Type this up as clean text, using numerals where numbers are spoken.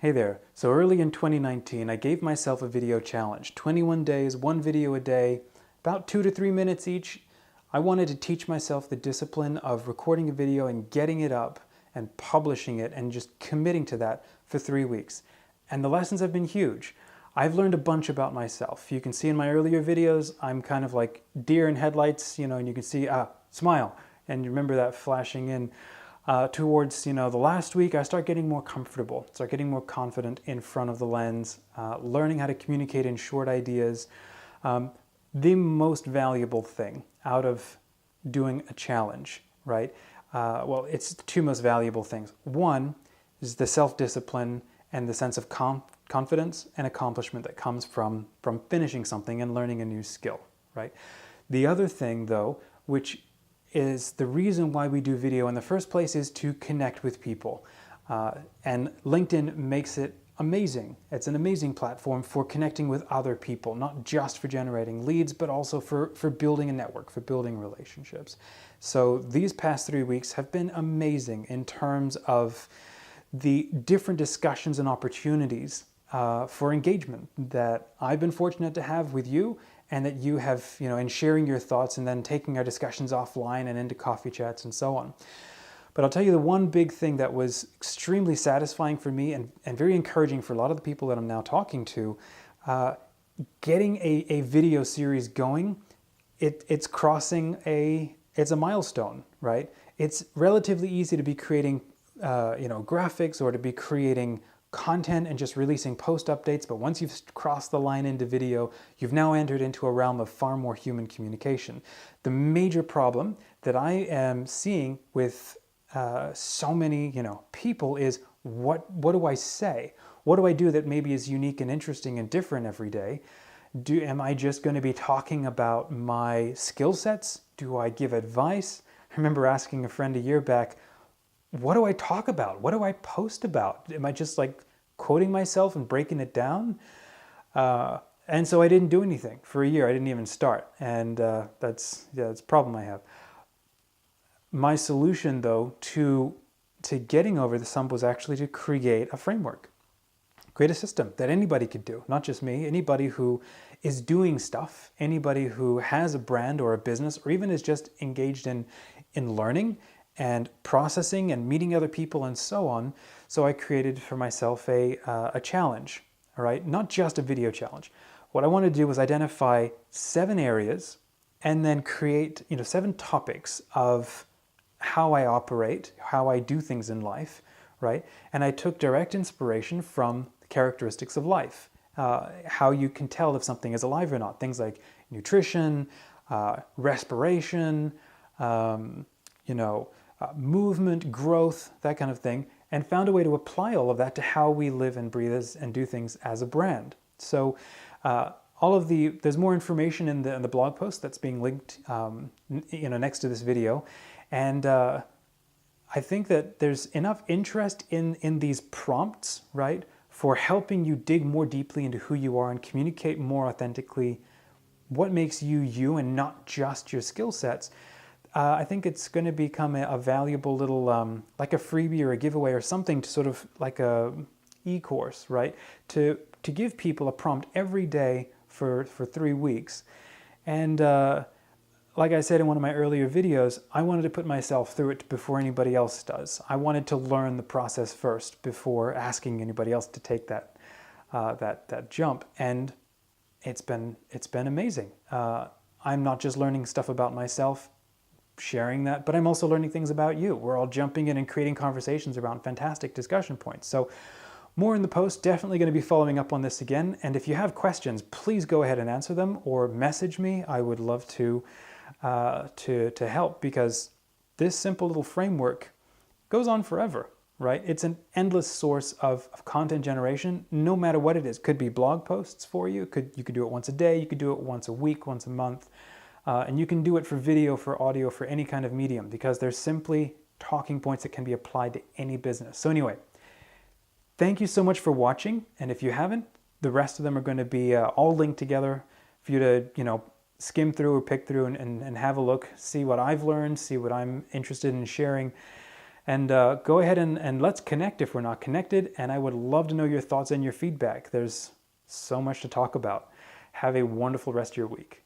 Hey there. So early in 2019, I gave myself a video challenge. 21 days, one video a day, about 2 to 3 minutes each. I wanted to teach myself the discipline of recording a video and getting it up and publishing it and just committing to that for 3 weeks. And the lessons have been huge. I've learned a bunch about myself. You can see in my earlier videos, I'm kind of like deer in headlights, and you can see, smile. And you remember that flashing in. Towards the last week, I start getting more comfortable, start getting more confident in front of the lens, learning how to communicate in short ideas. The most valuable thing out of doing a challenge, right? Well, it's the two most valuable things. One is the self-discipline and the sense of confidence and accomplishment that comes from finishing something and learning a new skill, right? The other thing, though, which is the reason why we do video in the first place, is to connect with people. And LinkedIn makes it amazing. It's an amazing platform for connecting with other people, not just for generating leads, but also for building a network, for building relationships. So these past 3 weeks have been amazing in terms of the different discussions and opportunities for engagement that I've been fortunate to have with you, and that you have, in sharing your thoughts and then taking our discussions offline and into coffee chats and so on. But I'll tell you the one big thing that was extremely satisfying for me and very encouraging for a lot of the people that I'm now talking to, getting a video series going, it's a milestone, right? It's relatively easy to be creating, graphics or to be creating content and just releasing post updates, but once you've crossed the line into video, you've now entered into a realm of far more human communication. The major problem that I am seeing with so many people is what do I say? What do I do that maybe is unique and interesting and different every day? Am I just going to be talking about my skill sets? Do I give advice? I remember asking a friend a year back, what do I talk about? What do I post about? Am I just like quoting myself and breaking it down? And so I didn't do anything for a year. I didn't even start. And that's a problem I have. My solution, though, to getting over the hump was actually to create a framework, create a system that anybody could do, not just me, anybody who is doing stuff, anybody who has a brand or a business, or even is just engaged in learning and processing and meeting other people and so on. So I created for myself a challenge, all right? Not just a video challenge. What I wanted to do was identify 7 areas and then create 7 topics of how I operate, how I do things in life, right? And I took direct inspiration from the characteristics of life, how you can tell if something is alive or not. Things like nutrition, respiration, movement, growth, that kind of thing, and found a way to apply all of that to how we live and breathe and do things as a brand. So there's more information in the blog post that's being linked next to this video. And I think that there's enough interest in these prompts, right, for helping you dig more deeply into who you are and communicate more authentically what makes you you and not just your skill sets. I think it's going to become a valuable little, like a freebie or a giveaway or something, to sort of like a e-course, right? To give people a prompt every day for 3 weeks. And like I said in one of my earlier videos, I wanted to put myself through it before anybody else does. I wanted to learn the process first before asking anybody else to take that jump. And it's been amazing. I'm not just learning stuff about myself, sharing that, but I'm also learning things about you. We're all jumping in and creating conversations around fantastic discussion points. So more in the post, definitely going to be following up on this again. And if you have questions, please go ahead and answer them or message me. I would love to help, because this simple little framework goes on forever, right? It's an endless source of content generation, no matter what it is. Could be blog posts for you. You could do it once a day. You could do it once a week, once a month. And you can do it for video, for audio, for any kind of medium, because there's simply talking points that can be applied to any business. So anyway, thank you so much for watching. And if you haven't, the rest of them are going to be all linked together for you to, skim through or pick through and have a look, see what I've learned, see what I'm interested in sharing. And go ahead and let's connect if we're not connected. And I would love to know your thoughts and your feedback. There's so much to talk about. Have a wonderful rest of your week.